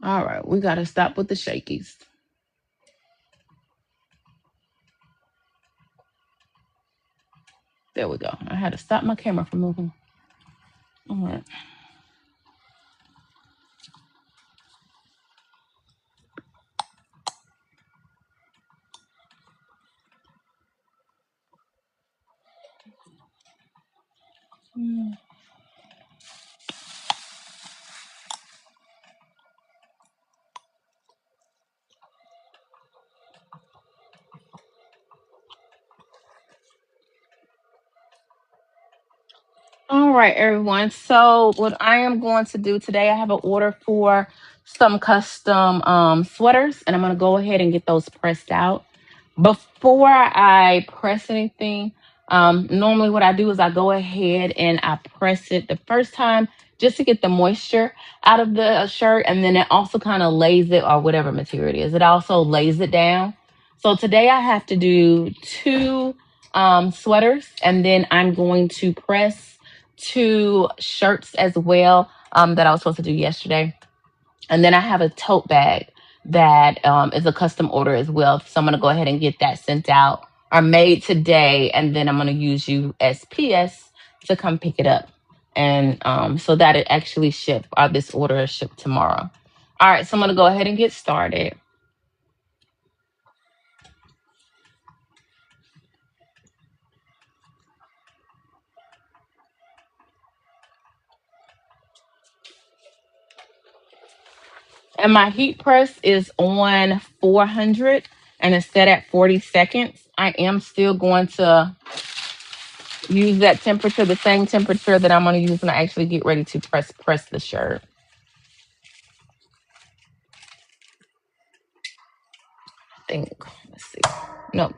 All right, we got to stop with the shakies. There we go. I had to stop my camera from moving. All right. Mm. All right, everyone. So, what I am going to do today, I have an order for some custom sweaters, and I'm going to go ahead and get those pressed out. Before I press anything, normally what I do is I go ahead and I press it the first time just to get the moisture out of the shirt, and then it also kind of lays it, or whatever material it is, it also lays it down. So today I have to do two sweaters, and then I'm going to press two shirts as well that I was supposed to do yesterday. And then I have a tote bag that is a custom order as well. So I'm going to go ahead and get that sent out or made today. And then I'm going to use USPS to come pick it up. And so that it actually ship, or this order is shipped tomorrow. All right, so I'm going to go ahead and get started. And my heat press is on 400 and it's set at 40 seconds. I am still going to use that temperature, the same temperature that I'm going to use when I actually get ready to press the shirt. I think, let's see. No.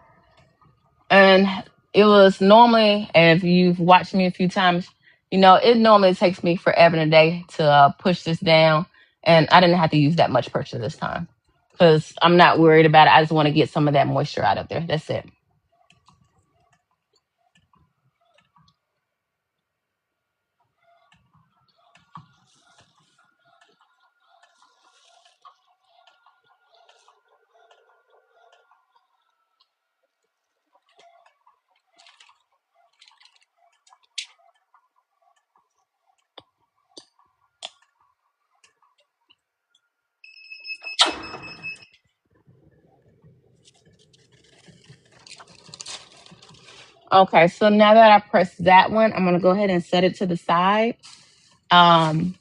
And it was normally, and if you've watched me a few times, you know, it normally takes me forever and a day to push this down. And I didn't have to use that much pressure this time because I'm not worried about it. I just want to get some of that moisture out of there. That's it. Okay, so now that I pressed that one, I'm gonna go ahead and set it to the side, um,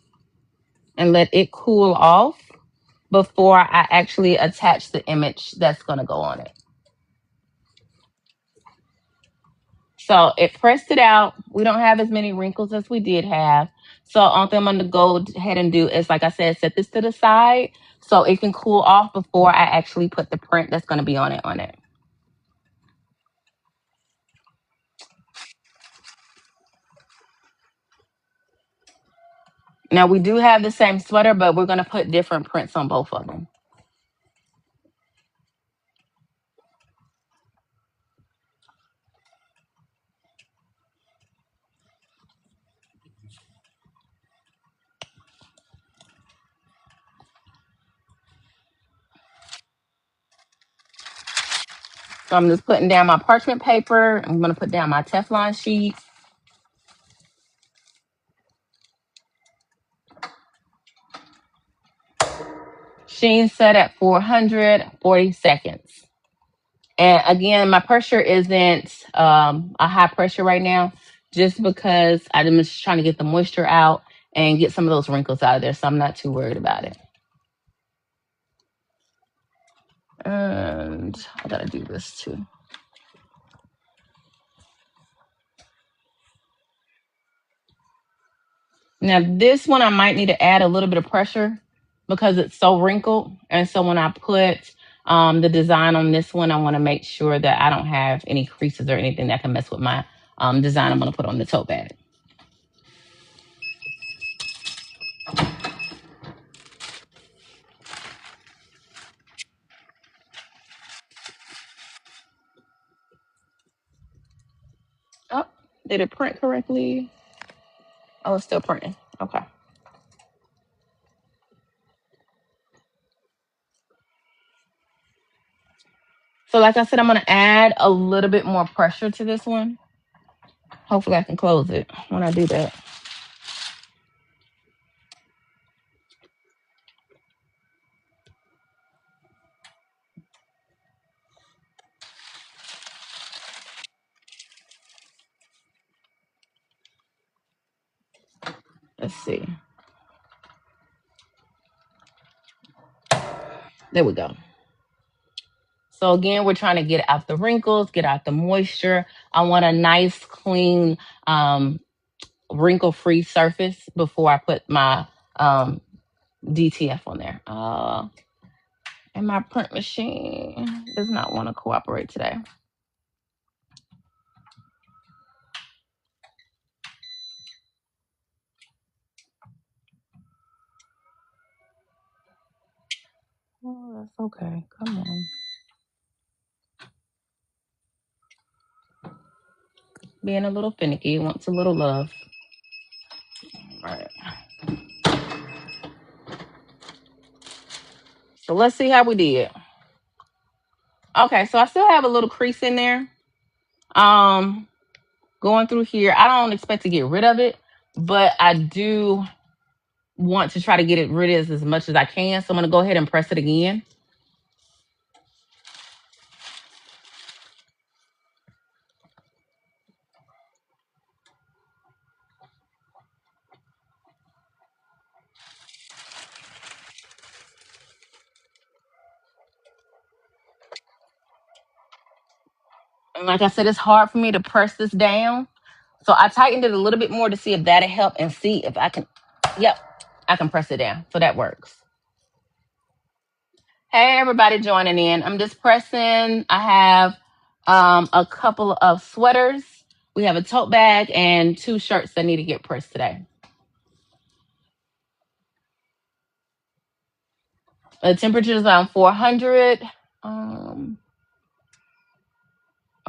and let it cool off before I actually attach the image that's gonna go on it. So it pressed it out. We don't have as many wrinkles as we did have. So only thing I'm gonna go ahead and do is, like I said, set this to the side so it can cool off before I actually put the print that's gonna be on it on it. Now we do have the same sweater, but we're gonna put different prints on both of them. So I'm just putting down my parchment paper. I'm gonna put down my Teflon sheet. Sheen set at 440 seconds. And again, my pressure isn't a high pressure right now, just because I'm just trying to get the moisture out and get some of those wrinkles out of there. So I'm not too worried about it. And I gotta do this too. Now this one I might need to add a little bit of pressure because it's so wrinkled. And so when I put the design on this one, I want to make sure that I don't have any creases or anything that can mess with my design I'm going to put on the tote bag. Oh, did it print correctly? Oh, it's still printing. Okay. So like I said, I'm going to add a little bit more pressure to this one. Hopefully I can close it when I do that. Let's see. There we go. So again, we're trying to get out the wrinkles, get out the moisture. I want a nice, clean, wrinkle-free surface before I put my DTF on there. And my print machine does not want to cooperate today. Oh, that's okay. Come on. Being a little finicky, wants a little love. All right. So let's see how we did. Okay, so I still have a little crease in there. Going through here, I don't expect to get rid of it, but I do want to try to get it rid of as much as I can. So I'm going to go ahead and press it again. And like I said, it's hard for me to press this down. So I tightened it a little bit more to see if that'll help and see if I can, yep, I can press it down. So that works. Hey, everybody joining in. I'm just pressing. I have a couple of sweaters. We have a tote bag and 2 shirts that need to get pressed today. The temperature is around 400.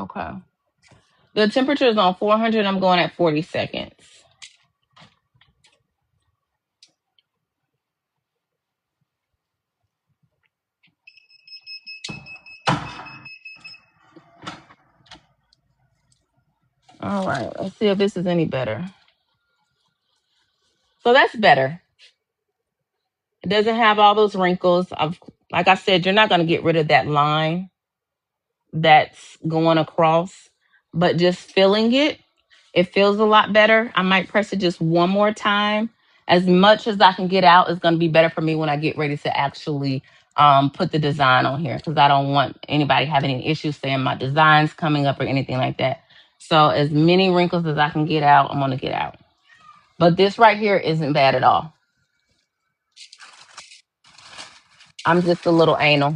Okay. The temperature is on 400. I'm going at 40 seconds. All right. Let's see if this is any better. So that's better. It doesn't have all those wrinkles. Like I said, you're not going to get rid of that line that's going across, but just filling it, it feels a lot better. I might press it just one more time. As much as I can get out is going to be better for me when I get ready to actually put the design on here, because I don't want anybody having any issues saying my design's coming up or anything like that. So as many wrinkles as I can get out, I'm going to get out. But this right here isn't bad at all. I'm just a little anal.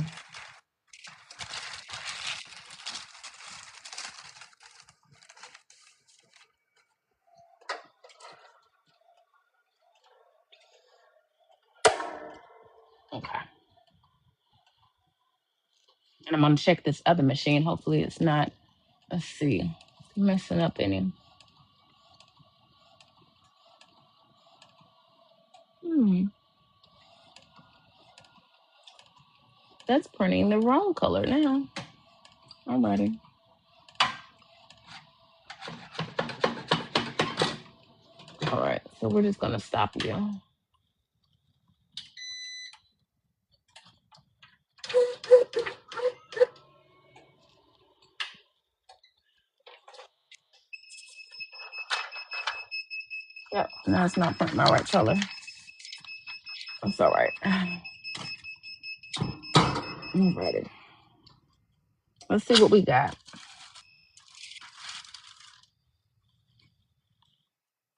Okay. And I'm going to check this other machine. Hopefully it's not, let's see, messing up any. That's printing the wrong color now. Alrighty. All right, so we're just gonna stop you. Yep, now it's not printing my right color. That's all right. Alrighty. Let's see what we got.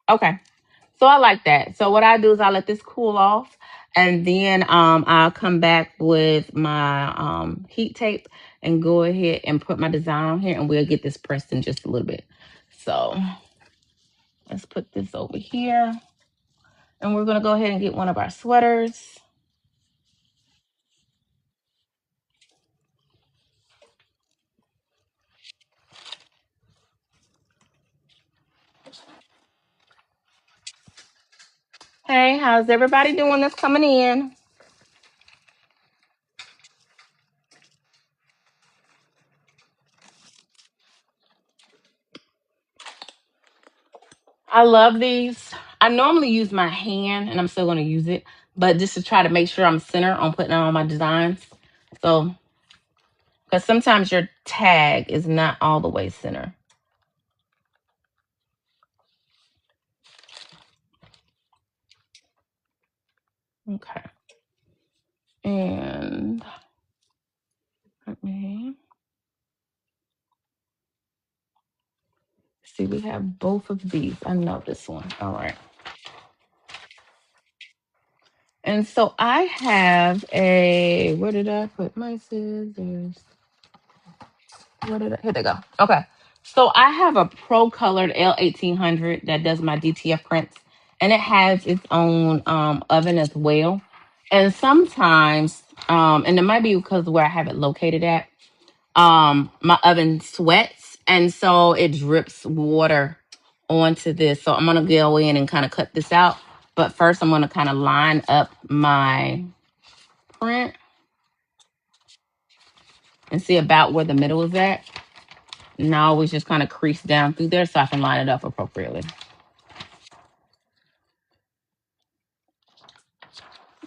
Okay, so I like that. So what I do is I let this cool off, and then I'll come back with my heat tape and go ahead and put my design on here, and we'll get this pressed in just a little bit. So let's put this over here. And we're going to go ahead and get one of our sweaters. Hey, how's everybody doing that's coming in? I love these. I normally use my hand, and I'm still going to use it, but just to try to make sure I'm center on putting on my designs. So, because sometimes your tag is not all the way center. Okay. And let me see, we have both of these. I know this one. All right. And so I have where did I put my scissors? Here they go. Okay. So I have a pro colored L1800 that does my DTF prints, and it has its own oven as well. And sometimes, and it might be because of where I have it located at, my oven sweats, and so it drips water onto this. So I'm gonna go in and kind of cut this out. But first, I'm gonna kind of line up my print and see about where the middle is at. And I always just kind of crease down through there so I can line it up appropriately.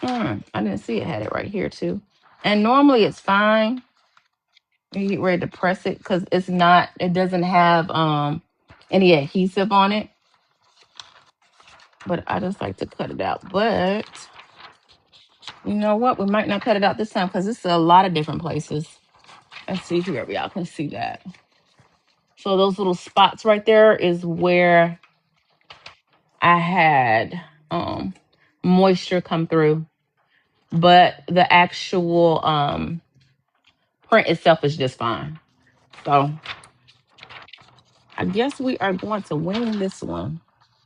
I didn't see it had it right here too. And normally it's fine. You get ready to press it because it doesn't have any adhesive on it. But I just like to cut it out. But you know what? We might not cut it out this time because it's a lot of different places. Let's see here. Y'all can see that. So those little spots right there is where I had moisture come through. But the actual print itself is just fine. So I guess we are going to wing this one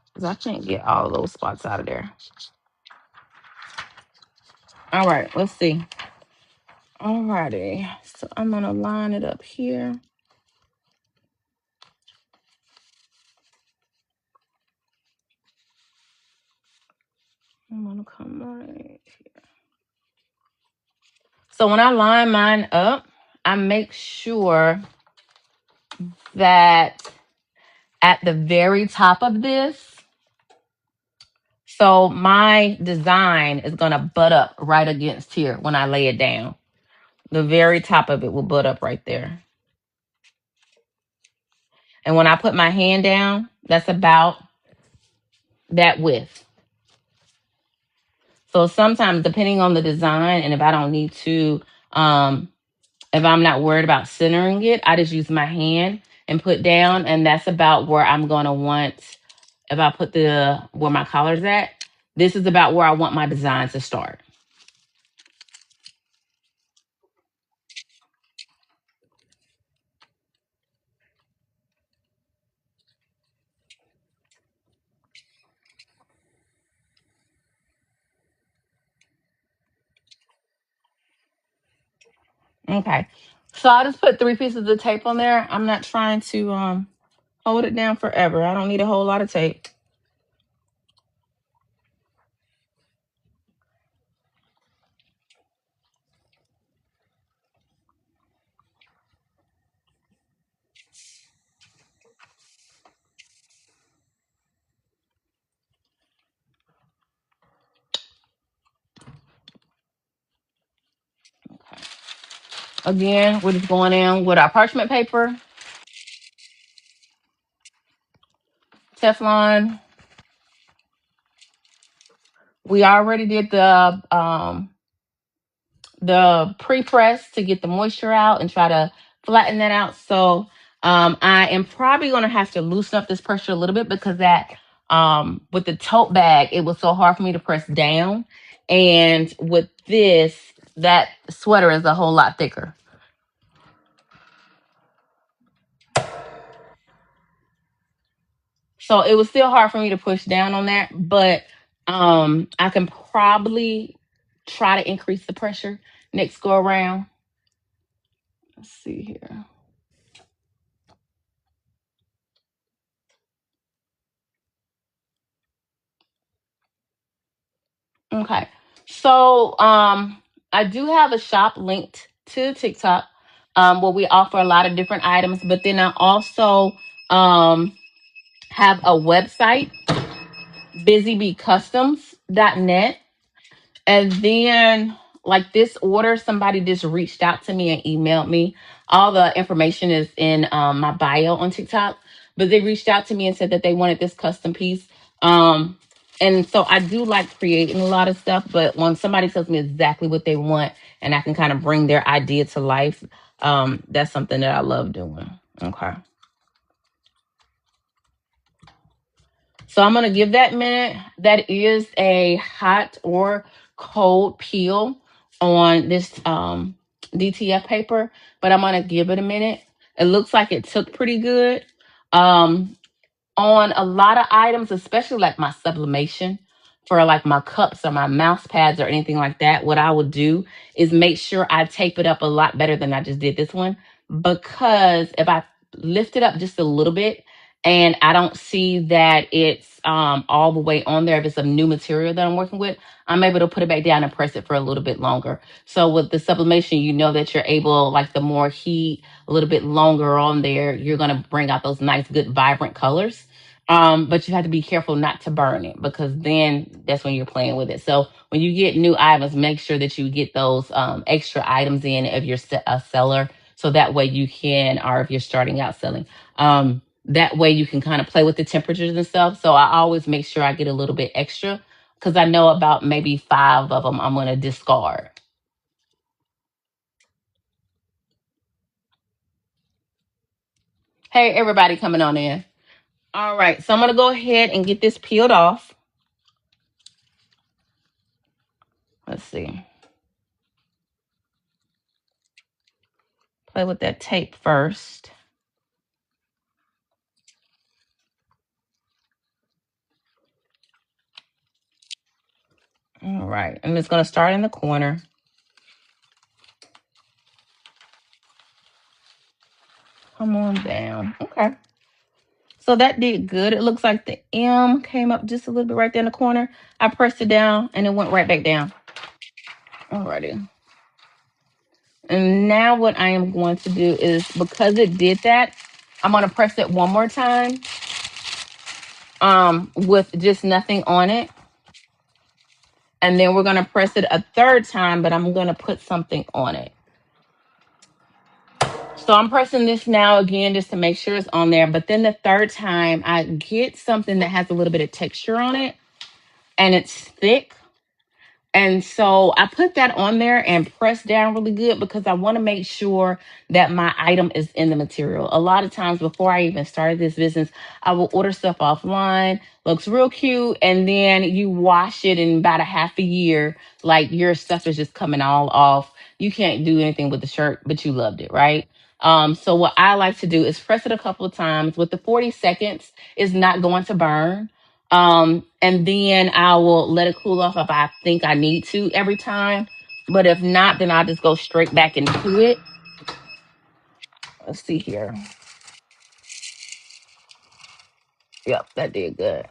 because I can't get all of those spots out of there. All right, let's see. All righty. So I'm going to line it up here. I'm going to come right here. So when I line mine up, I make sure that at the very top of this, so my design is going to butt up right against here when I lay it down. The very top of it will butt up right there. And when I put my hand down, that's about that width. So sometimes, depending on the design, and if I don't need to, if I'm not worried about centering it, I just use my hand and put down, and that's about where I'm going to want, if I put where my collar's at, this is about where I want my design to start. Okay. So I just put 3 pieces of tape on there. I'm not trying to hold it down forever. I don't need a whole lot of tape. Okay. Again, we're just going in with our parchment paper, Teflon. We already did the pre-press to get the moisture out and try to flatten that out. So I am probably going to have to loosen up this pressure a little bit because that with the tote bag, it was so hard for me to press down. And with this, that sweater is a whole lot thicker. So it was still hard for me to push down on that, but I can probably try to increase the pressure next go around. Let's see here. Okay. So I do have a shop linked to TikTok where we offer a lot of different items, but then I also um have a website, busybeecustoms.net. And then, like this order, somebody just reached out to me and emailed me. All the information is in my bio on TikTok, but they reached out to me and said that they wanted this custom piece. Um, and so I do like creating a lot of stuff, but when somebody tells me exactly what they want and I can kind of bring their idea to life, that's something that I love doing. Okay. So I'm going to give that minute. That is a hot or cold peel on this DTF paper, but I'm going to give it a minute. It looks like it took pretty good. Um, on a lot of items, especially like my sublimation for like my cups or my mouse pads or anything like that, what I would do is make sure I tape it up a lot better than I just did this one. Because if I lift it up just a little bit and I don't see that it's all the way on there, if it's a new material that I'm working with, I'm able to put it back down and press it for a little bit longer. So with the sublimation, you know that you're able, like the more heat, a little bit longer on there, you're going to bring out those nice, good, vibrant colors. But you have to be careful not to burn it because then that's when you're playing with it. So when you get new items, make sure that you get those extra items in if you're a seller. So that way you can, or if you're starting out selling, that way you can kind of play with the temperatures and stuff. So I always make sure I get a little bit extra because I know about maybe 5 of them I'm going to discard. Hey, everybody coming on in. All right, so I'm going to go ahead and get this peeled off. Let's see. Play with that tape first. All right, I'm just going to start in the corner. Come on down. Okay. So that did good. It looks like the M came up just a little bit right there in the corner. I pressed it down and it went right back down. Alrighty. And now what I am going to do is, because it did that, I'm going to press it one more time with just nothing on it. And then we're going to press it a third time, but I'm going to put something on it. So I'm pressing this now again just to make sure it's on there. But then the third time, I get something that has a little bit of texture on it and it's thick. And so I put that on there and press down really good because I want to make sure that my item is in the material. A lot of times before I even started this business, I will order stuff offline, looks real cute, and then you wash it in about a half a year, like your stuff is just coming all off. You can't do anything with the shirt, but you loved it, right? So what I like to do is press it a couple of times. With the 40 seconds, it's not going to burn. And then I will let it cool off if I think I need to every time. But if not, then I'll just go straight back into it. Let's see here. Yep, that did good.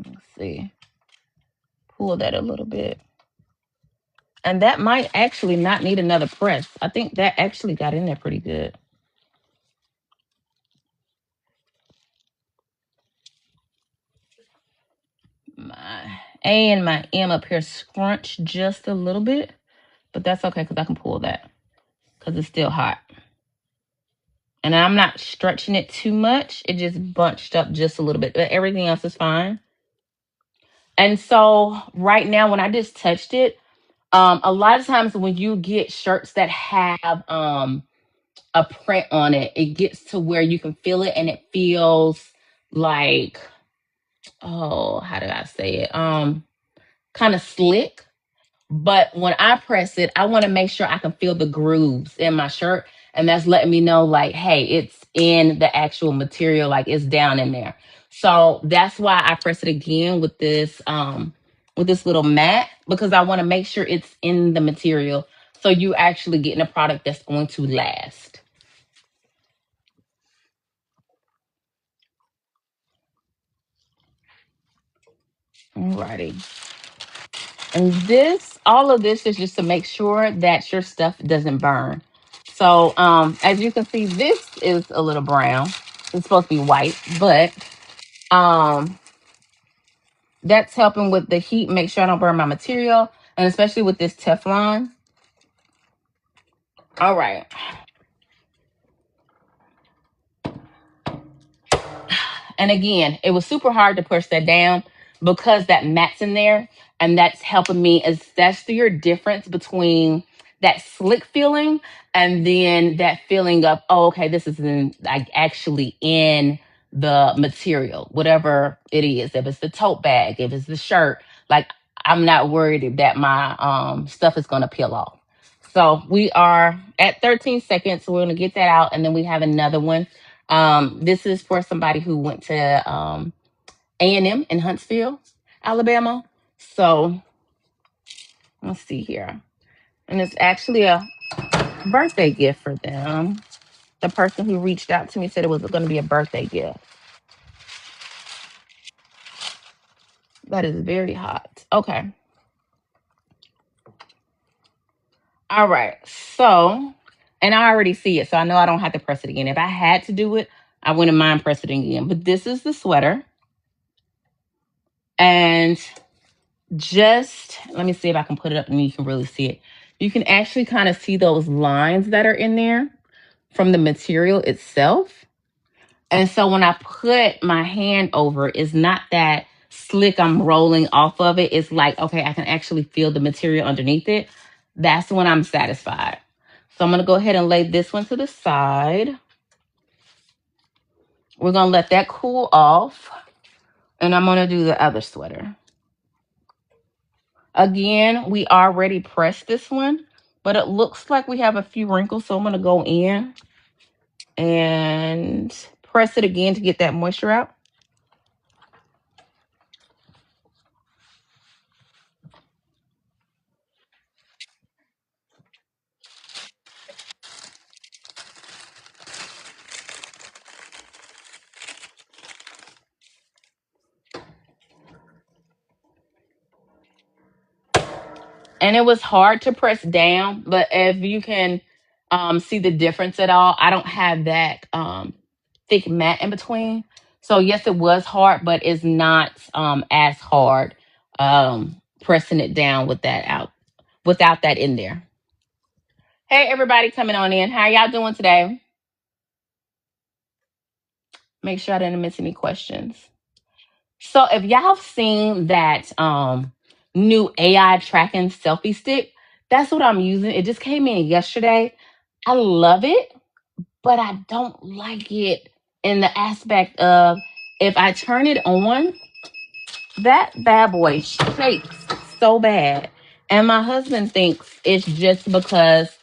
Let's see. Pull that a little bit. And that might actually not need another press. I think that actually got in there pretty good. My A and my M up here scrunch just a little bit. But that's okay because I can pull that because it's still hot. And I'm not stretching it too much. It just bunched up just a little bit, but everything else is fine. And so right now, when I just touched it, a lot of times when you get shirts that have a print on it, it gets to where you can feel it and it feels like, oh, how did I say it? Kind of slick. But when I press it, I want to make sure I can feel the grooves in my shirt. And that's letting me know like, hey, it's in the actual material, like it's down in there. So that's why I press it again with this little mat, because I want to make sure it's in the material. So you actually getting a product that's going to last. Alrighty. And all of this is just to make sure that your stuff doesn't burn. So, as you can see, this is a little brown. It's supposed to be white, but um, that's helping with the heat, make sure I don't burn my material, and especially with this Teflon. All right. And again, it was super hard to push that down because that mat's in there. And that's helping me. That's your difference between that slick feeling and then that feeling of, oh, okay, this is like actually in the material, whatever it is. If it's the tote bag, if it's the shirt, like I'm not worried that my stuff is gonna peel off. So we are at 13 seconds. So we're gonna get that out, and then we have another one. This is for somebody who went to A&M in Huntsville, Alabama. So let's see here. And it's actually a birthday gift for them. The person who reached out to me said it was going to be a birthday gift. That is very hot. Okay. All right. So, and I already see it. So I know I don't have to press it again. If I had to do it, I wouldn't mind pressing it again. But this is the sweater. And just let me see if I can put it up and you can really see it. You can actually kind of see those lines that are in there from the material itself. And so when I put my hand over, it's not that slick I'm rolling off of it. It's like, okay, I can actually feel the material underneath it. That's when I'm satisfied. So I'm going to go ahead and lay this one to the side. We're going to let that cool off. And I'm going to do the other sweater. Again, we already pressed this one, but it looks like we have a few wrinkles. So I'm going to go in and press it again to get that moisture out. And it was hard to press down, but if you can see the difference at all, I don't have that thick mat in between. So yes, it was hard, but it's not as hard pressing it down with that out without that in there. Hey, everybody coming on in. How y'all doing today? Make sure I didn't miss any questions. So if y'all have seen that new AI tracking selfie stick, that's what I'm using. It just came in yesterday. I love it, but I don't like it in the aspect of if I turn it on, that bad boy shakes so bad. And my husband thinks it's just because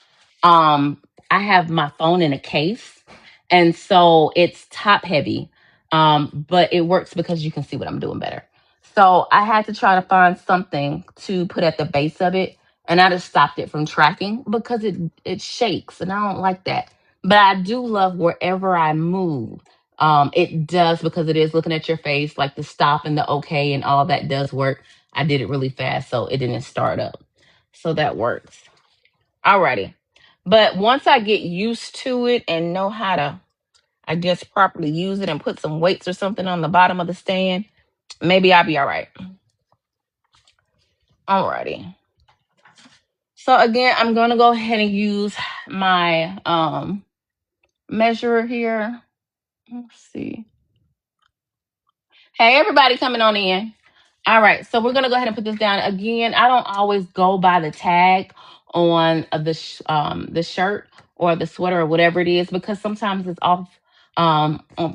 I have my phone in a case. And so it's top heavy. But it works because you can see what I'm doing better. So I had to try to find something to put at the base of it. And I just stopped it from tracking because it shakes and I don't like that. But I do love wherever I move. It does because it is looking at your face, like the stop and the okay and all that does work. I did it really fast, so it didn't start up. So that works. Alrighty. But once I get used to it and know how to, I guess, properly use it and put some weights or something on the bottom of the stand, maybe I'll be all right. Alrighty. So again, I'm gonna go ahead and use my measurer here. Let's see. Hey, everybody coming on in. All right, so we're gonna go ahead and put this down again. I don't always go by the tag on the shirt or the sweater or whatever it is because sometimes it's off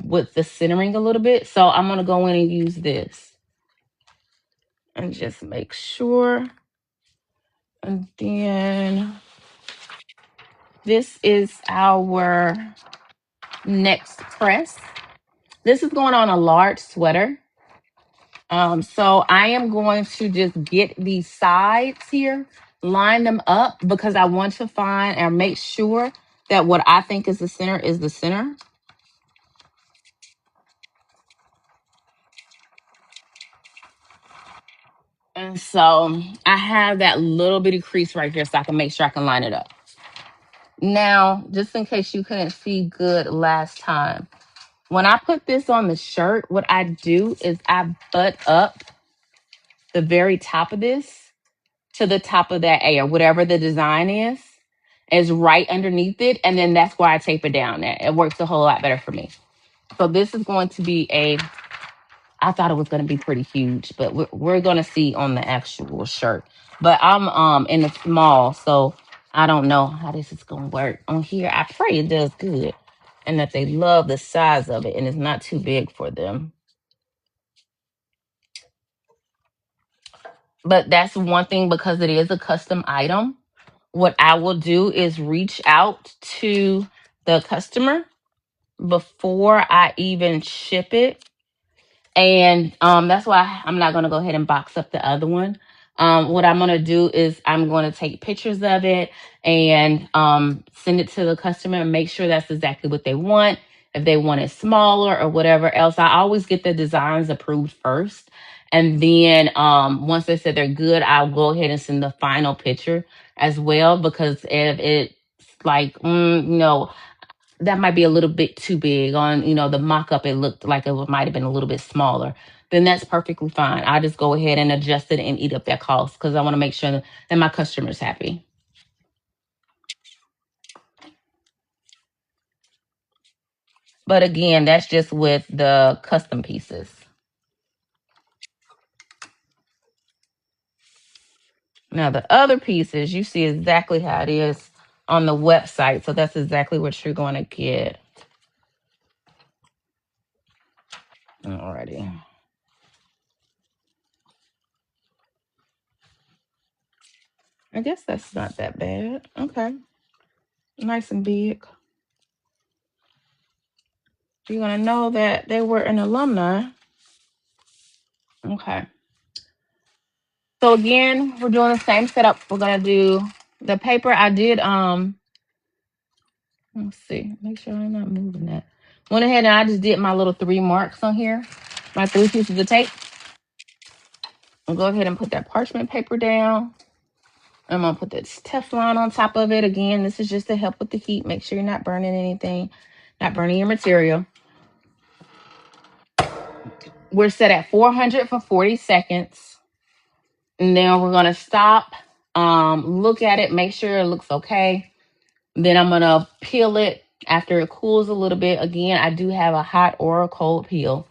with the centering a little bit. So I'm gonna go in and use this and just make sure. And then This is our next press. This is going on a large sweater. So I am going to just get these sides here, line them up because I want to find and make sure that what I think is the center is the center. And so I have that little bitty crease right here so I can make sure I can line it up. Now, just in case you couldn't see good last time, when I put this on the shirt, what I do is I butt up the very top of this to the top of that A, or whatever the design is right underneath it. And then that's why I tape it down. It works a whole lot better for me. So this is going to be I thought it was going to be pretty huge, but we're going to see on the actual shirt. But I'm in the small, so I don't know how this is going to work on here. I pray it does good and that they love the size of it and it's not too big for them. But that's one thing, because it is a custom item. What I will do is reach out to the customer before I even ship it. And that's why I'm not going to go ahead and box up the other one. What I'm going to do is I'm going to take pictures of it and send it to the customer and make sure that's exactly what they want. If they want it smaller or whatever else, I always get the designs approved first. And then once they said they're good, I'll go ahead and send the final picture as well. Because if it's like, that might be a little bit too big on, the mock-up, it looked like it might have been a little bit smaller, then that's perfectly fine. I just go ahead and adjust it and eat up that cost because I want to make sure that my customer's happy. But again, that's just with the custom pieces. Now the other pieces, you see exactly how it is on the website. So that's exactly what you're going to get. Alrighty. I guess that's not that bad. Okay. Nice and big. You're going to know that they were an alumni. Okay. So again, we're doing the same setup. We're going to do the paper. I did, let's see, make sure I'm not moving that. Went ahead and I just did my little 3 marks on here, my 3 pieces of tape. I'll go ahead and put that parchment paper down. I'm going to put this Teflon on top of it. Again, this is just to help with the heat. Make sure you're not burning anything, not burning your material. We're set at 400 for 40 seconds. And then we're going to stop, look at it, make sure it looks okay. Then I'm going to peel it after it cools a little bit. Again, I do have a hot or a cold peel.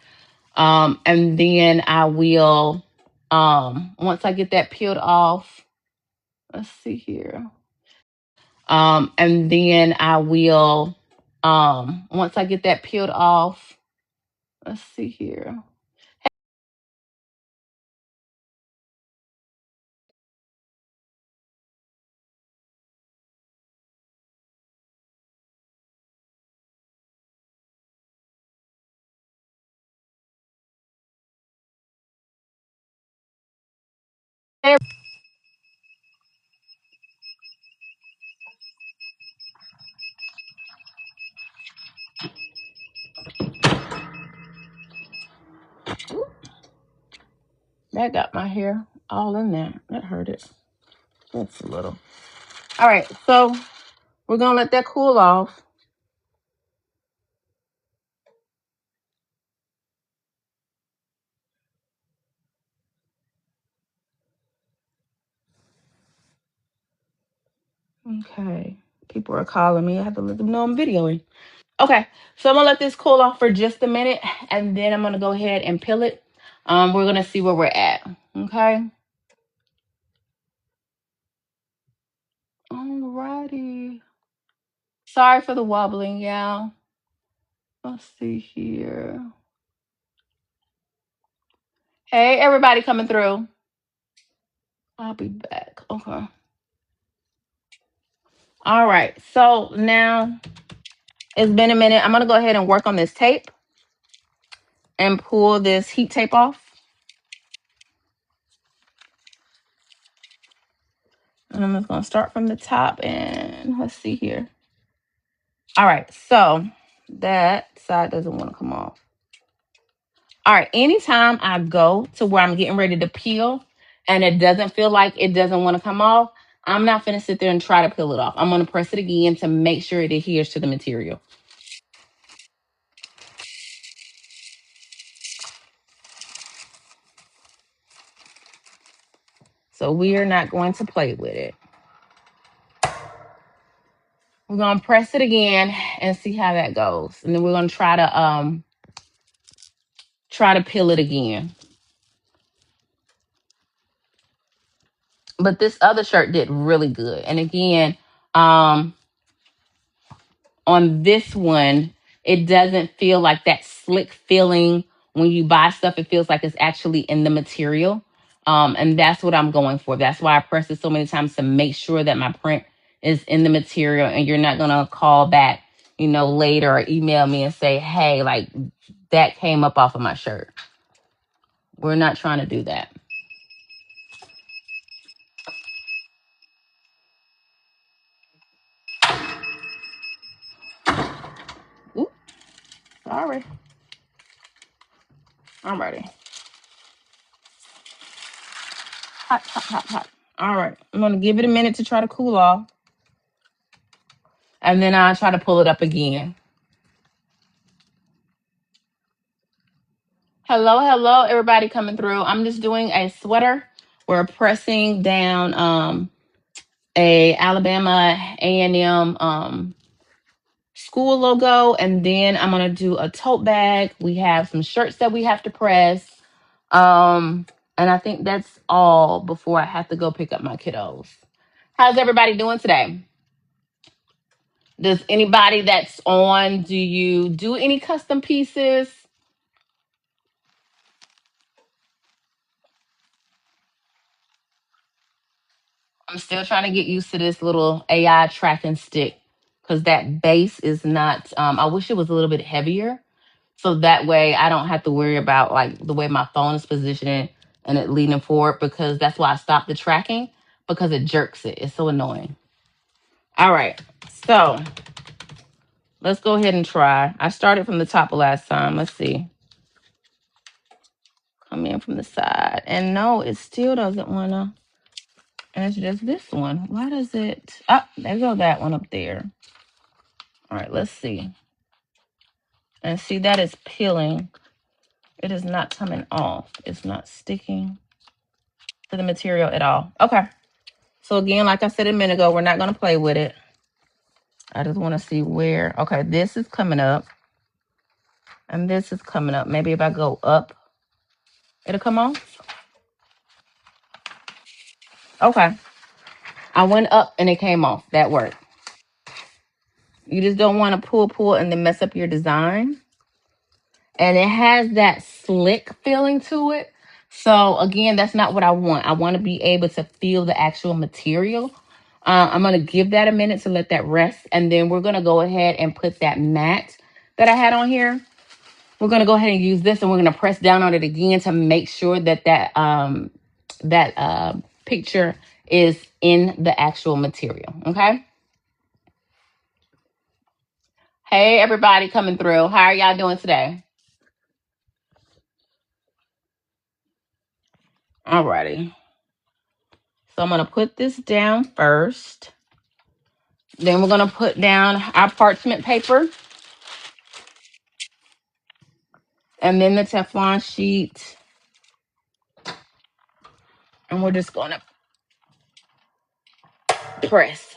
And then I will, once I get that peeled off, let's see here. And then I will, once I get that peeled off, let's see here. That got my hair all in there. That hurt it. That's a little. All right, so we're going to let that cool off. Okay. People are calling me. I have to let them know I'm videoing. Okay, so I'm going to let this cool off for just a minute, and then I'm going to go ahead and peel it. We're going to see where we're at. Okay. Alrighty. Sorry for the wobbling, y'all. Let's see here. Hey, everybody coming through. I'll be back. Okay. All right. So now it's been a minute. I'm going to go ahead and work on this tape and pull this heat tape off. And I'm just going to start from the top and let's see here. All right. So that side doesn't want to come off. All right. Anytime I go to where I'm getting ready to peel and it doesn't feel like it doesn't want to come off, I'm not going to sit there and try to peel it off. I'm going to press it again to make sure it adheres to the material. So we are not going to play with it. We're going to press it again and see how that goes. And then we're going to try to peel it again. But this other shirt did really good. And again, on this one, it doesn't feel like that slick feeling when you buy stuff. It feels like it's actually in the material. And that's what I'm going for. That's why I press it so many times to make sure that my print is in the material and you're not going to call back, later or email me and say, hey, like that came up off of my shirt. We're not trying to do that. Ooh, sorry. I'm ready. Hot, hot, hot, hot. All right. I'm going to give it a minute to try to cool off. And then I'll try to pull it up again. Hello, hello, everybody coming through. I'm just doing a sweater. We're pressing down a Alabama A&M school logo, and then I'm gonna do a tote bag. We have some shirts that we have to press, and I think that's all before I have to go pick up my kiddos. How's everybody doing today? Does anybody that's on, do you do any custom pieces? I'm still trying to get used to this little AI tracking stick because that base is not, I wish it was a little bit heavier. So that way I don't have to worry about like the way my phone is positioned and it leaning forward, because that's why I stopped the tracking, because it jerks it. It's so annoying. All right. So let's go ahead and try. I started from the top of last time. Let's see. Come in from the side. And no, it still doesn't want to. And it's just this one. Why does it? Oh, there go that one up there. All right, let's see. And see, that is peeling. It is not coming off. It's not sticking to the material at all. Okay. So again, like I said a minute ago, we're not going to play with it. I just want to see where. Okay, this is coming up. And this is coming up. Maybe if I go up, it'll come off. Okay. I went up and it came off. That worked. You just don't want to pull, and then mess up your design. And it has that slick feeling to it. So again, that's not what I want. I want to be able to feel the actual material. I'm going to give that a minute to let that rest. And then we're going to go ahead and put that mat that I had on here. We're going to go ahead and use this, and we're going to press down on it again to make sure that that picture is in the actual material. Okay. Hey, everybody coming through. How are y'all doing today? Alrighty. So I'm going to put this down first. Then we're going to put down our parchment paper. And then the Teflon sheet. And we're just going to press.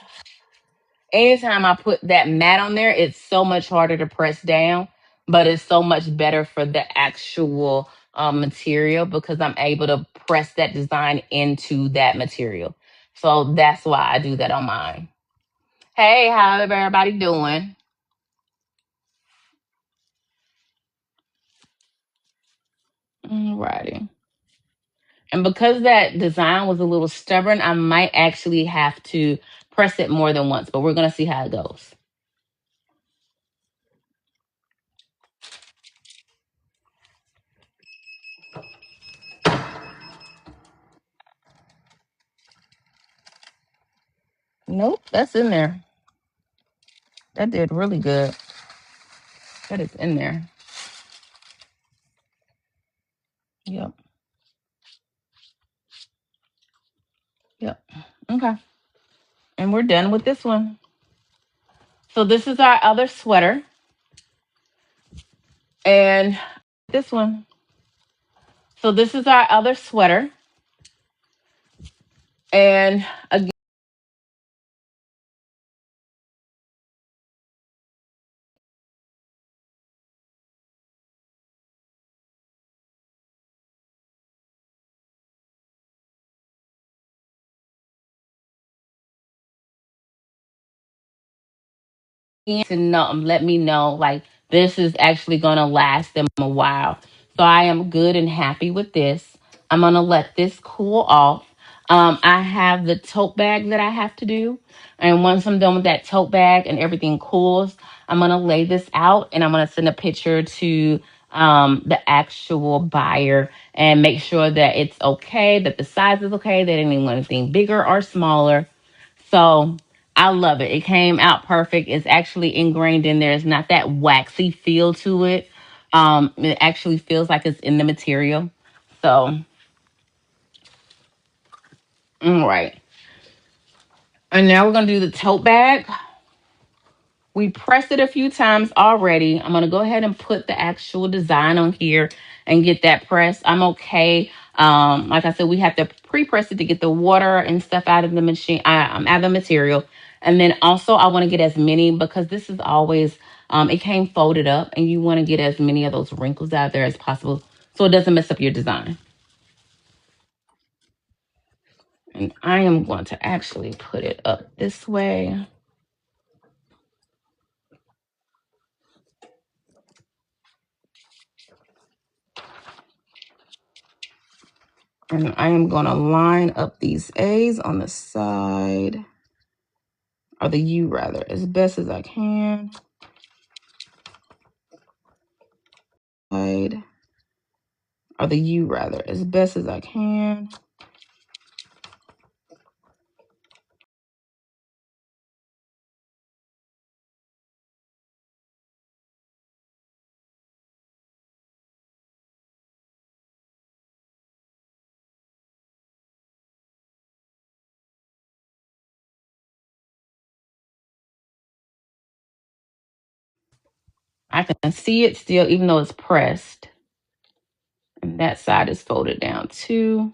Anytime I put that mat on there, it's so much harder to press down. But it's so much better for the actual material, because I'm able to press that design into that material. So that's why I do that on mine. Hey, how's everybody doing? Alrighty. And because that design was a little stubborn, I might actually have to press it more than once, but we're going to see how it goes. Nope, that's in there. That did really good. That is in there. Yep. Yep. Okay. And we're done with this one. So this is our other sweater. And this one. So this is our other sweater. And again, to know, let me know like this is actually going to last them a while. So I am good and happy with this. I'm going to let this cool off. I have the tote bag that I have to do. And once I'm done with that tote bag and everything cools, I'm going to lay this out and I'm going to send a picture to the actual buyer and make sure that it's okay, that the size is okay, that anything bigger or smaller. So I love it. It came out perfect. It's actually ingrained in there. It's not that waxy feel to it. It actually feels like it's in the material. So, all right. And now we're going to do the tote bag. We pressed it a few times already. I'm going to go ahead and put the actual design on here and get that pressed. I'm okay. Like I said, we have to pre-press it to get the water and stuff out of the machine, out of the material. And then also I want to get as many because this is always, it came folded up and you want to get as many of those wrinkles out there as possible so it doesn't mess up your design. And I am going to actually put it up this way. And I am going to line up these A's on the side, or the U rather, as best as I can. Side, or the U rather, as best as I can. I can see it still, even though it's pressed. And that side is folded down too.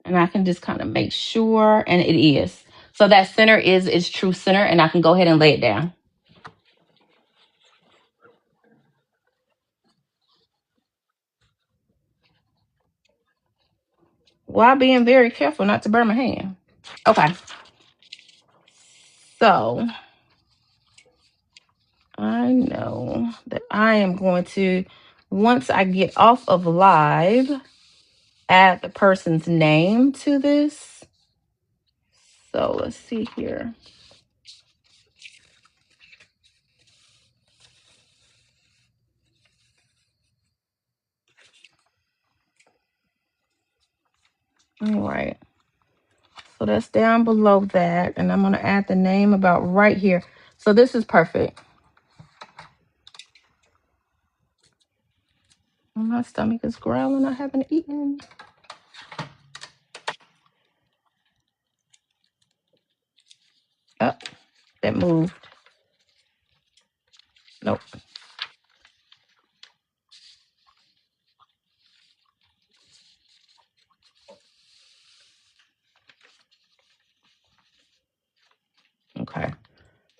And I can just kind of make sure, and it is. So that center is its true center, and I can go ahead and lay it down. While being very careful not to burn my hand. Okay. So I know that I am going to, once I get off of live, add the person's name to this. So let's see here. All right. So that's down below that. And I'm going to add the name about right here. So this is perfect. My stomach is growling. I haven't eaten. Oh, that moved. Nope. Okay.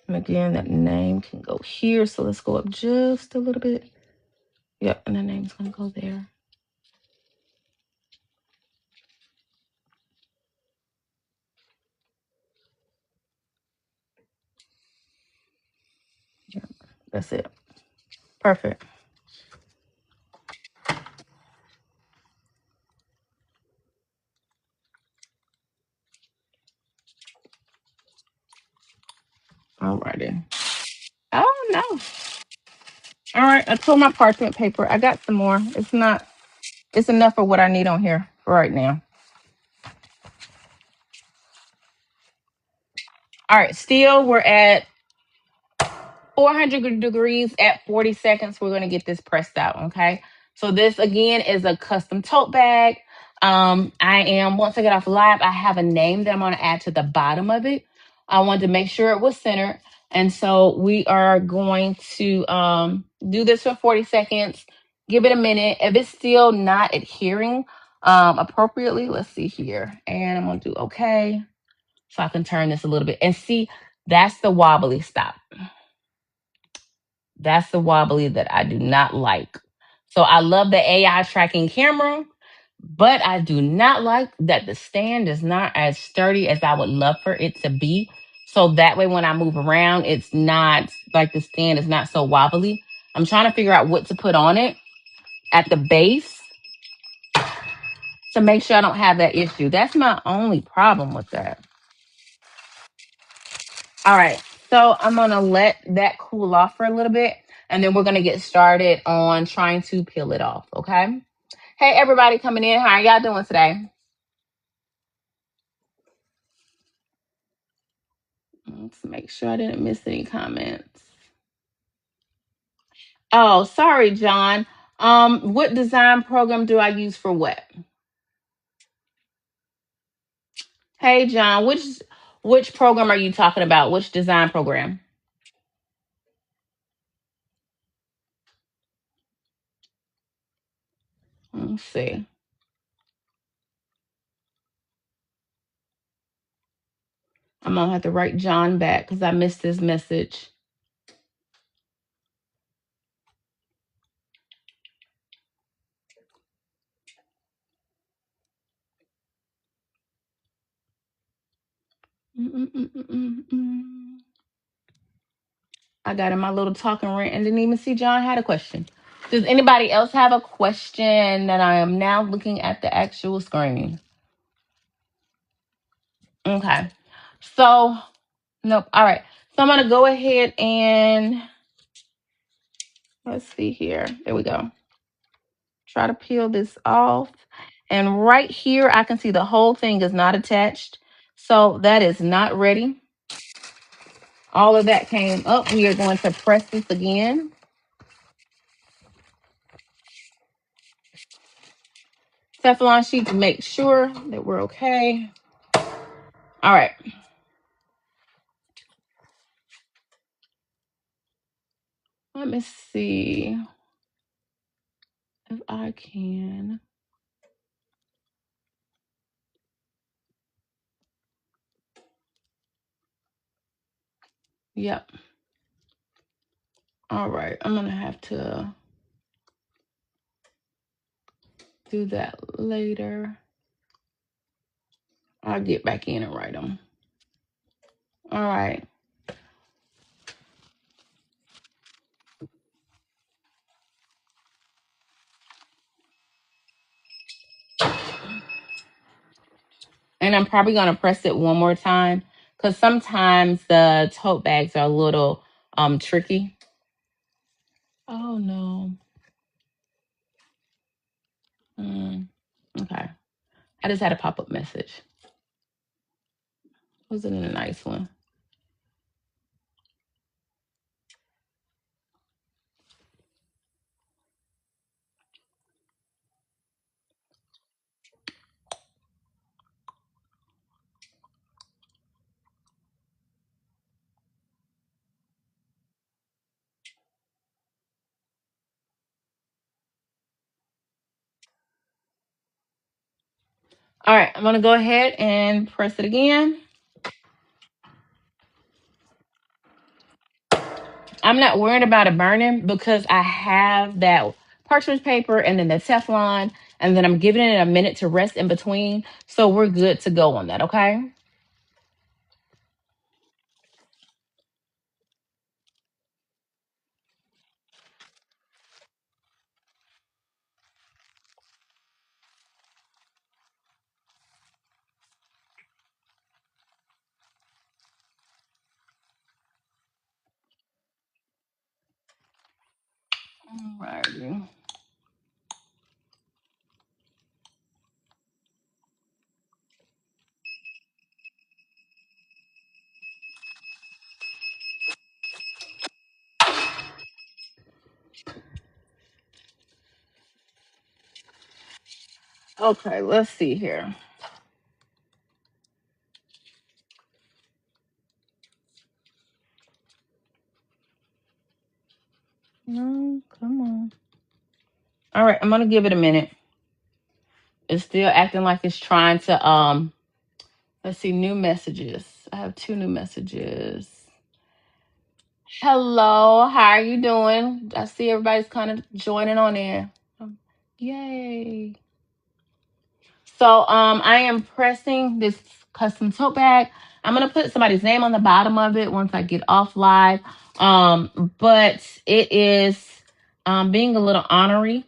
And again, that name can go here. So let's go up just a little bit. Yep. And the name's going to go there. Yep. That's it. Perfect. Alrighty. Oh no. All right, I tore my parchment paper. I got some more. It's enough for what I need on here for right now. All right, still we're at 400 degrees at 40 seconds. We're going to get this pressed out. Okay. So this again is a custom tote bag. Once I get off live, I have a name that I'm going to add to the bottom of it. I wanted to make sure it was centered. And so we are going to do this for 40 seconds. Give it a minute. If it's still not adhering appropriately, let's see here. And I'm going to do okay. So I can turn this a little bit and see that's the wobbly stop. That's the wobbly that I do not like. So I love the AI tracking camera, but I do not like that the stand is not as sturdy as I would love for it to be. So that way when I move around, it's not like the stand is not so wobbly. I'm trying to figure out what to put on it at the base to make sure I don't have that issue. That's my only problem with that. All right. So I'm going to let that cool off for a little bit. And then we're going to get started on trying to peel it off. Okay. Hey, everybody coming in. How are y'all doing today? Let's make sure I didn't miss any comments. Oh, sorry, John. What design program do I use for what? Hey, John, which program are you talking about? Which design program? Let's see. I'm gonna have to write John back because I missed his message. Mm-mm-mm-mm-mm. I got in my little talking rant and didn't even see John had a question. Does anybody else have a question that I am now looking at the actual screen? Okay. So, nope. All right. So I'm going to go ahead and let's see here. There we go. Try to peel this off. And right here, I can see the whole thing is not attached. So that is not ready. All of that came up. We are going to press this again. Teflon sheet to make sure that we're okay. All right. Let me see if I can. Yep. All right. I'm going to have to do that later. I'll get back in and write them. All right. And I'm probably going to press it one more time because sometimes the tote bags are a little tricky. Oh, no. Okay. I just had a pop-up message. Wasn't it a nice one? All right. I'm going to go ahead and press it again. I'm not worried about it burning because I have that parchment paper and then the Teflon, and then I'm giving it a minute to rest in between. So we're good to go on that, okay? Alrighty. Okay, let's see here. No, come on. All right, I'm gonna give it a minute. It's still acting like it's trying to let's see, new messages. I have two new messages. Hello, how are you doing? I see everybody's kind of joining on in. Yay. So I am pressing this custom tote bag. I'm gonna put somebody's name on the bottom of it once I get off live. But it is being a little ornery.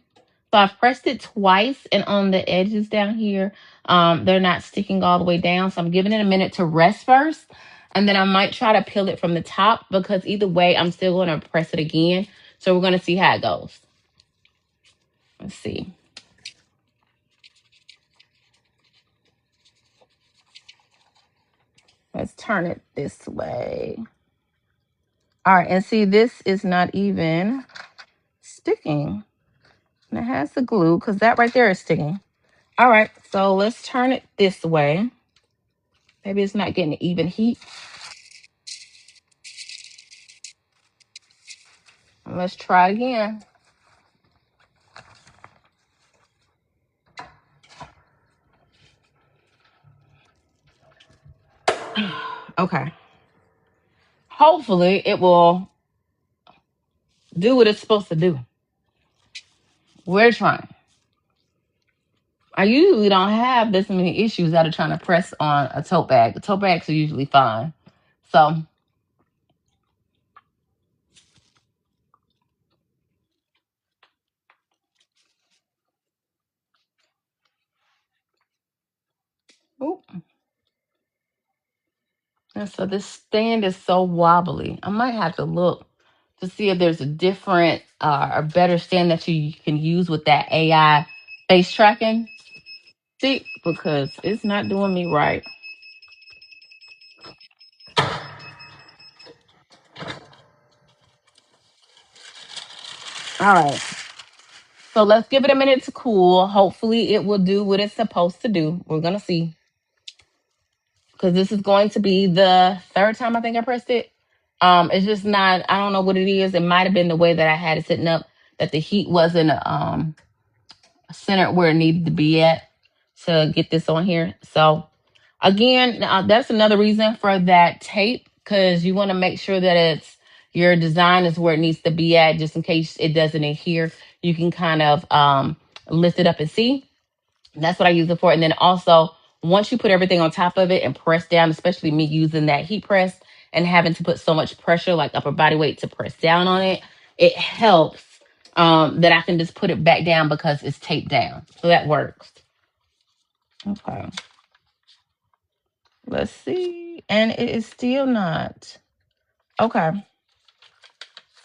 So I've pressed it twice, and on the edges down here, they're not sticking all the way down. So I'm giving it a minute to rest first. And then I might try to peel it from the top because either way, I'm still going to press it again. So we're going to see how it goes. Let's see. Let's turn it this way. All right, and see, this is not even sticking. And it has the glue because that right there is sticking. All right, so let's turn it this way. Maybe it's not getting even heat. Let's try it again. Okay. Hopefully it will do what it's supposed to do. We're trying. I usually don't have this many issues that are trying to press on a tote bag. The tote bags are usually fine. So, oop. And so this stand is so wobbly. I might have to look to see if there's a different or better stand that you can use with that AI face tracking. See, because it's not doing me right. All right. So let's give it a minute to cool. Hopefully it will do what it's supposed to do. We're going to see. Because this is going to be the third time I think I pressed it. It's just not, I don't know what it is. It might have been the way that I had it sitting up, that the heat wasn't centered where it needed to be at to get this on here. So again, that's another reason for that tape, because you want to make sure that your design is where it needs to be at, just in case it doesn't adhere. You can kind of lift it up and see. That's what I use it for. And then also, once you put everything on top of it and press down, especially me using that heat press and having to put so much pressure, like upper body weight, to press down on it, it helps that I can just put it back down because it's taped down. So that works. Okay. Let's see. And it is still not. Okay.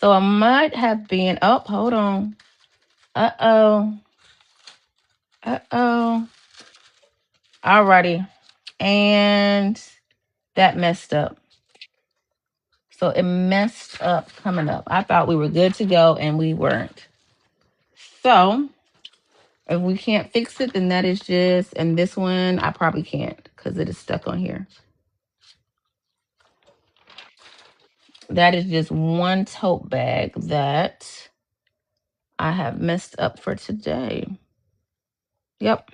So I might have been. Oh, hold on. Uh-oh. Uh-oh. Alrighty. And that messed up. So it messed up coming up. I thought we were good to go and we weren't. So if we can't fix it, then that is just, and this one I probably can't because it is stuck on here. That is just one tote bag that I have messed up for today. Yep.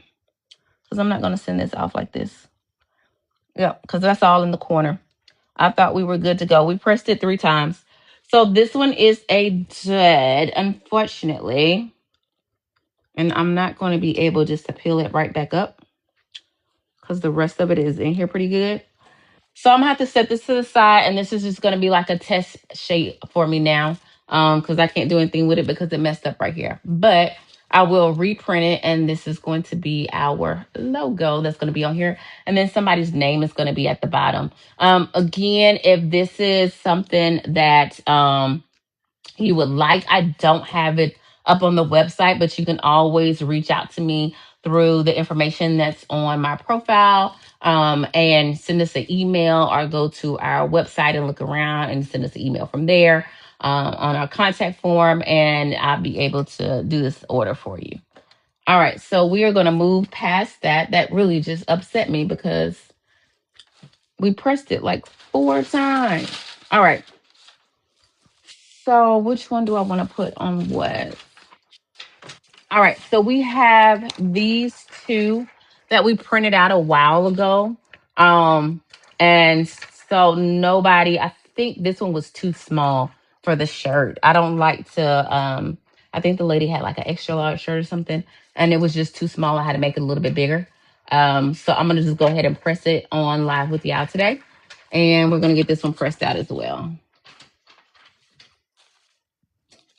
Because I'm not going to send this off like this. Yep. Because that's all in the corner. I thought we were good to go. We pressed it 3 times. So this one is a dud, unfortunately. And I'm not going to be able just to peel it right back up because the rest of it is in here pretty good. So I'm going to have to set this to the side, and this is just going to be like a test shape for me now because I can't do anything with it because it messed up right here. But I will reprint it, and this is going to be our logo that's going to be on here. And then somebody's name is going to be at the bottom. Again, if this is something that you would like. I don't have it up on the website, but you can always reach out to me through the information that's on my profile, and send us an email, or go to our website and look around and send us an email from there, on our contact form, and I'll be able to do this order for you. All right, so we are going to move past that. That really just upset me because we pressed it like 4 times. All right, so which one do I want to put on what? All right, so we have these two that we printed out a while ago. Um, and so nobody, I think this one was too small for the shirt. I don't like to, I think the lady had like an extra large shirt or something, and it was just too small. I had to make it a little bit bigger. So I'm gonna just go ahead and press it on live with y'all today. And we're gonna get this one pressed out as well.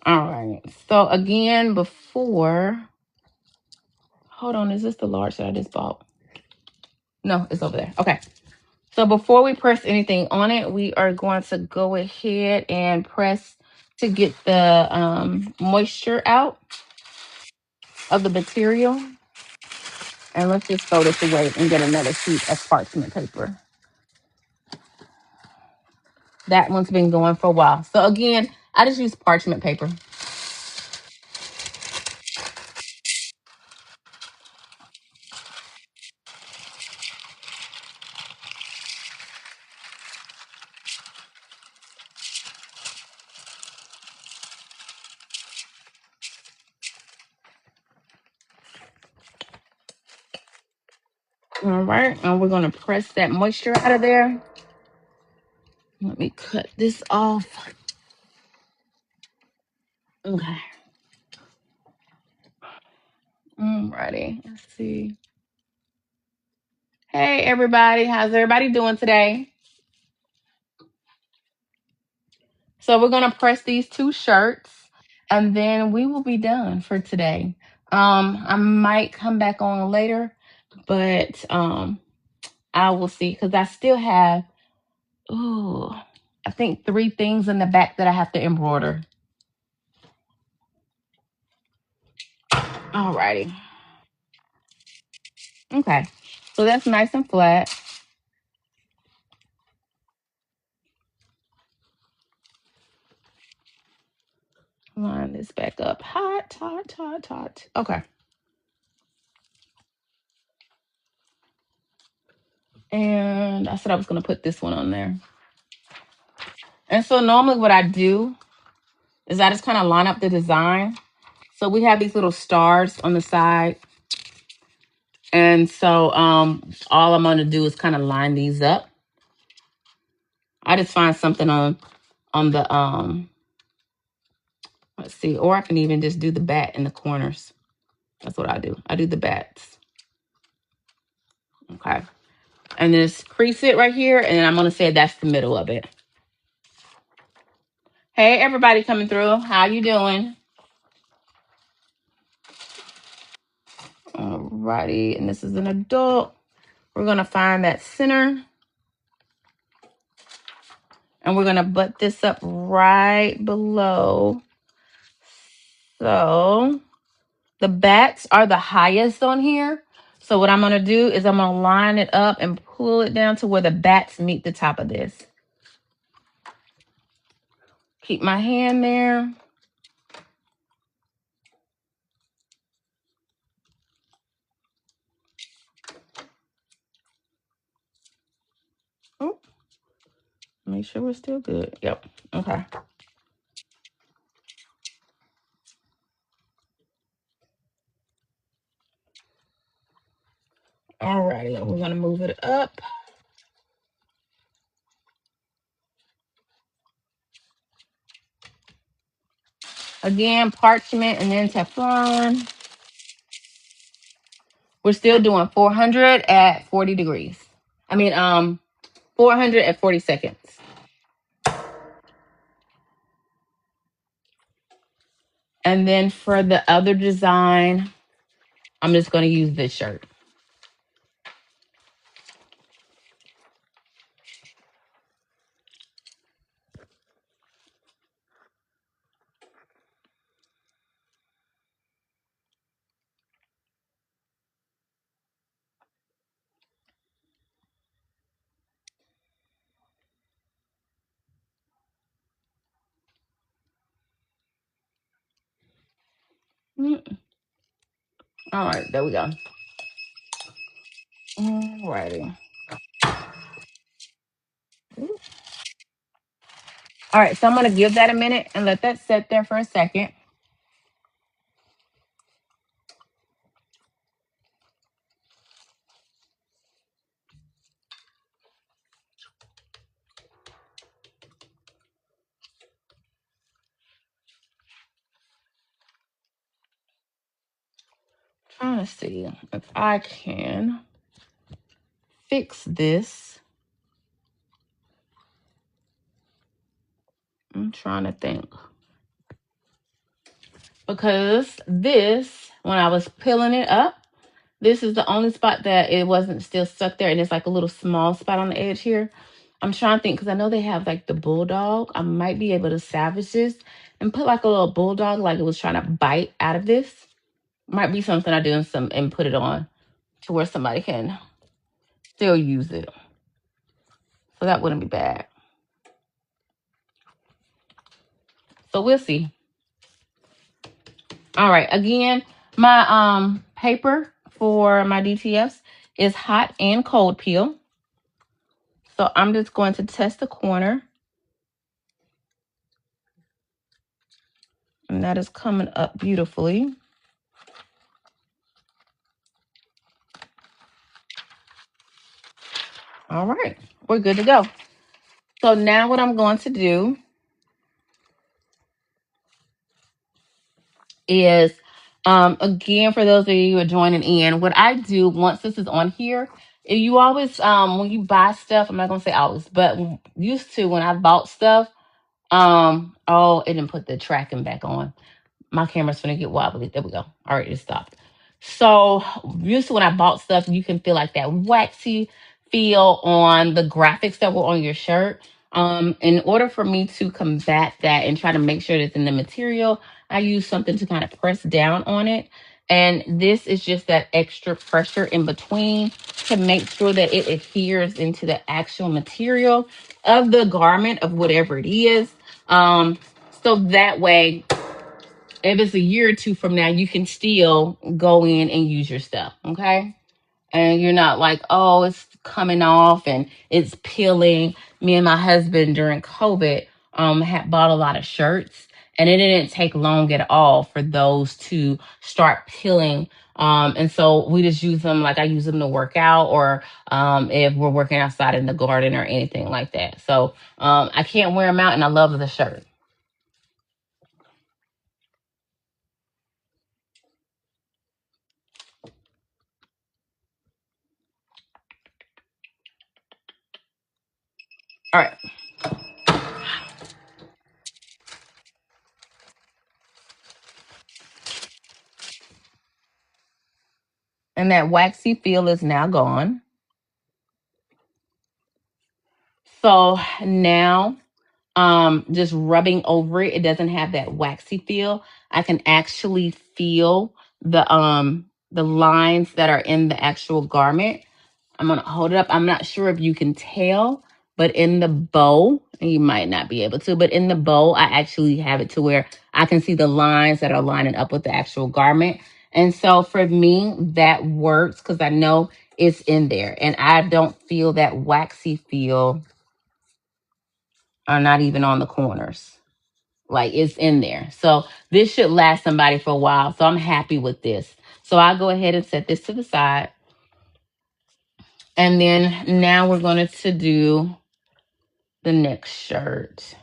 All right. So again, before, hold on, is this the large that I just bought? No, it's over there. Okay. So before we press anything on it, we are going to go ahead and press to get the moisture out of the material. And let's just throw this away and get another sheet of parchment paper. That one's been going for a while. So again, I just use parchment paper. All right. And we're going to press that moisture out of there. Let me cut this off. Okay. Alrighty. Let's see. Hey, everybody. How's everybody doing today? So we're going to press these two shirts, and then we will be done for today. I might come back on later, but I will see, because I still have, ooh, I think 3 things in the back that I have to embroider. Alrighty. Okay. So that's nice and flat. Line this back up. Hot, hot, hot, hot. Okay. And I said I was going to put this one on there. And so normally what I do is I just kind of line up the design. So we have these little stars on the side. And so all I'm going to do is kind of line these up. I just find something on the let's see, or I can even just do the bat in the corners. That's what I do. I do the bats. Okay. And just crease it right here, and then I'm going to say that's the middle of it. Hey, everybody coming through. How you doing? Alrighty, and this is an adult. We're going to find that center. And we're going to butt this up right below. So the bats are the highest on here. So what I'm going to do is I'm going to line it up and pull it down to where the bats meet the top of this. Keep my hand there. Oh, make sure we're still good. Yep. Okay. All right. We're going to move it up. Again, parchment and then Teflon. We're still doing 400 at 40 degrees. I mean, 400 at 40 seconds. And then for the other design, I'm just going to use this shirt. Mm. All right, there we go. Alrighty. All right, so I'm gonna give that a minute and let that sit there for a second. Trying to see if I can fix this. I'm trying to think. Because this, when I was peeling it up, this is the only spot that it wasn't still stuck there. And it's like a little small spot on the edge here. I'm trying to think because I know they have like the bulldog. I might be able to salvage this and put like a little bulldog, like it was trying to bite out of this. Might be something I do and put it on to where somebody can still use it. So that wouldn't be bad. So we'll see. All right. Again, my paper for my DTFs is hot and cold peel. So I'm just going to test the corner. And that is coming up beautifully. All right. We're good to go. So now what I'm going to do is, again, for those of you who are joining in, what I do once this is on here, you always, when you buy stuff, I'm not going to say always, but used to when I bought stuff, oh, it didn't put the tracking back on. My camera's gonna get wobbly. There we go. All right, it stopped. So usually when I bought stuff, you can feel like that waxy feel on the graphics that were on your shirt. In order for me to combat that and try to make sure that it's in the material, I use something to kind of press down on it. And this is just that extra pressure in between to make sure that it adheres into the actual material of the garment of whatever it is. So that way if it's a year or two from now, you can still go in and use your stuff. Okay. And you're not like, oh, it's coming off and it's peeling. Me and my husband during COVID had bought a lot of shirts and it didn't take long at all for those to start peeling. And so we just use them like I use them to work out or if we're working outside in the garden or anything like that. So I can't wear them out and I love the shirt. All right. And that waxy feel is now gone. So now, just rubbing over it, it doesn't have that waxy feel. I can actually feel the lines that are in the actual garment. I'm gonna hold it up. I'm not sure if you can tell, but in the bow, and you might not be able to, but in the bow, I actually have it to where I can see the lines that are lining up with the actual garment. And so for me, that works because I know it's in there and I don't feel that waxy feel or not even on the corners. Like it's in there. So this should last somebody for a while. So I'm happy with this. So I'll go ahead and set this to the side. And then now we're going to do the next shirt.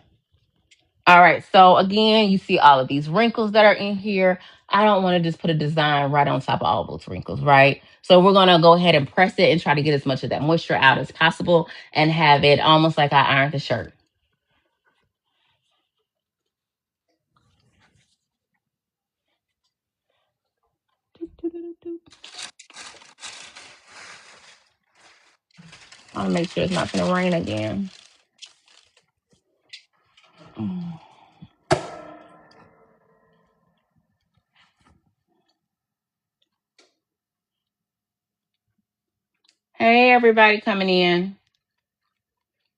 All right. So again, you see all of these wrinkles that are in here. I don't want to just put a design right on top of all those wrinkles, right? So we're going to go ahead and press it and try to get as much of that moisture out as possible and have it almost like I ironed the shirt. I want to make sure it's not going to rain again. Hey, everybody coming in.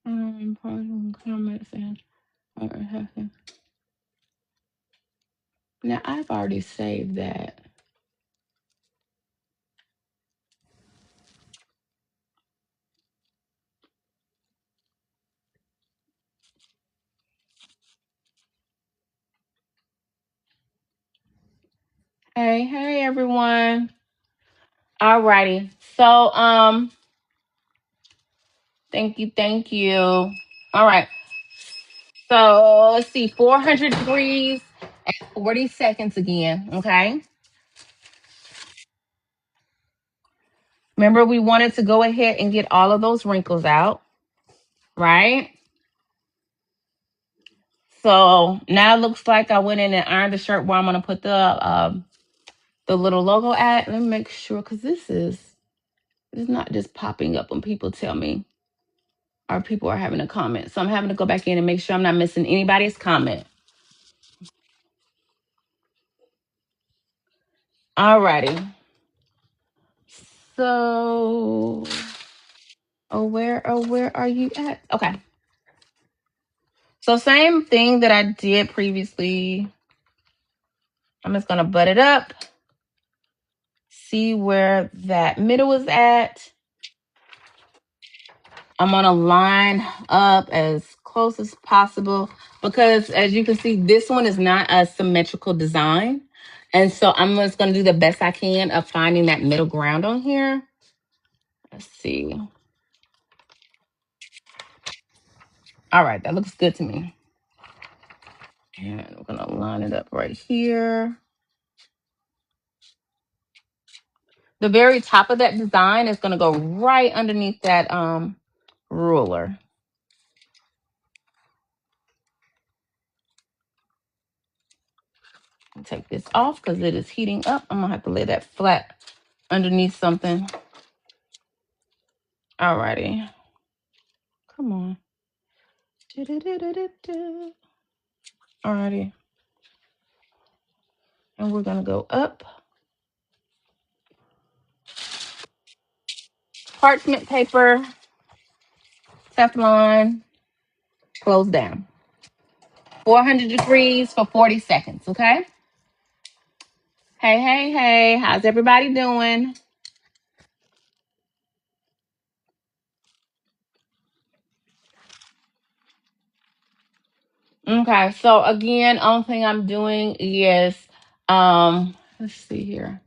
Comments and Now I've already saved that. Hey everyone. Alrighty. So thank you. All right. So let's see, 400 degrees at 40 seconds again. Okay. Remember, we wanted to go ahead and get all of those wrinkles out, right? So now it looks like I went in and ironed the shirt where I'm gonna put the little logo at. Let me make sure because this is it's not just popping up when people tell me or people are having a comment. So I'm having to go back in and make sure I'm not missing anybody's comment. Alrighty. So where are you at? Okay. So same thing that I did previously. I'm just gonna butt it up. See where that middle is at. I'm gonna line up as close as possible because as you can see, this one is not a symmetrical design. And so I'm just gonna do the best I can of finding that middle ground on here. Let's see. All right, that looks good to me. And we're gonna line it up right here. The very top of that design is gonna go right underneath that ruler. Take this off because it is heating up. I'm gonna have to lay that flat underneath something. Alrighty. Come on. Alrighty. And we're gonna go up. Parchment paper, Teflon, close down. 400 degrees for 40 seconds, okay? Hey. How's everybody doing? Okay, so again, only thing I'm doing is let's see here.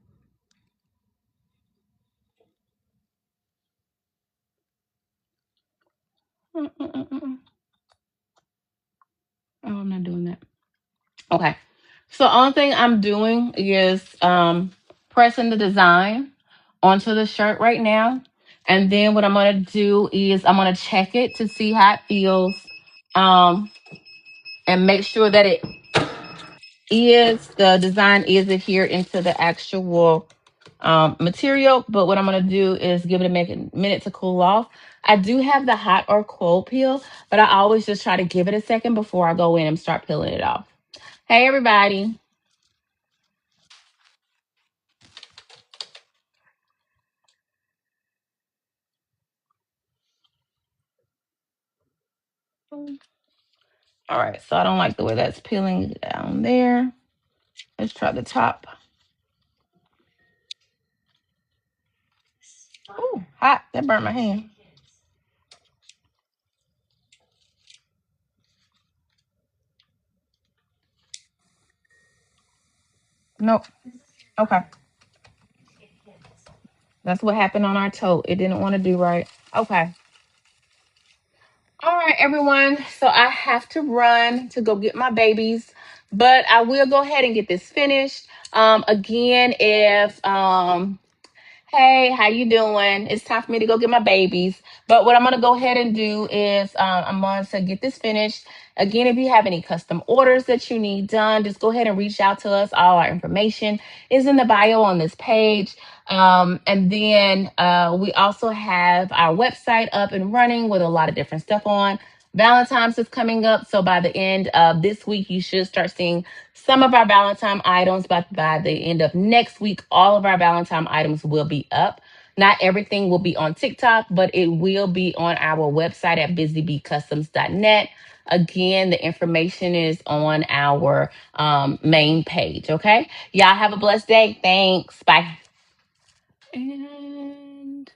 Oh, I'm not doing that. Okay. So only thing I'm doing is pressing the design onto the shirt right now. And then what I'm gonna do is I'm gonna check it to see how it feels. Um and make sure that the design is adhered into the actual material. But what I'm going to do is give it a minute to cool off. I do have the hot or cold peel, but I always just try to give it a second before I go in and start peeling it off. Hey, everybody. All right, so I don't like the way that's peeling down there. Let's try the top. Oh, hot. That burned my hand. Nope. Okay. That's what happened on our tote. It didn't want to do right. Okay. All right, everyone. So I have to run to go get my babies, but I will go ahead and get this finished. Again, if hey, how you doing? It's time for me to go get my babies. But what I'm going to go ahead and do is I'm going to get this finished. Again, if you have any custom orders that you need done, just go ahead and reach out to us. All our information is in the bio on this page. And then we also have our website up and running with a lot of different stuff on. Valentine's is coming up. So by the end of this week, you should start seeing some of our Valentine items. But by the end of next week, all of our Valentine items will be up. Not everything will be on TikTok, but it will be on our website at busybeecustoms.net. Again, the information is on our main page. Okay. Y'all have a blessed day. Thanks. Bye. And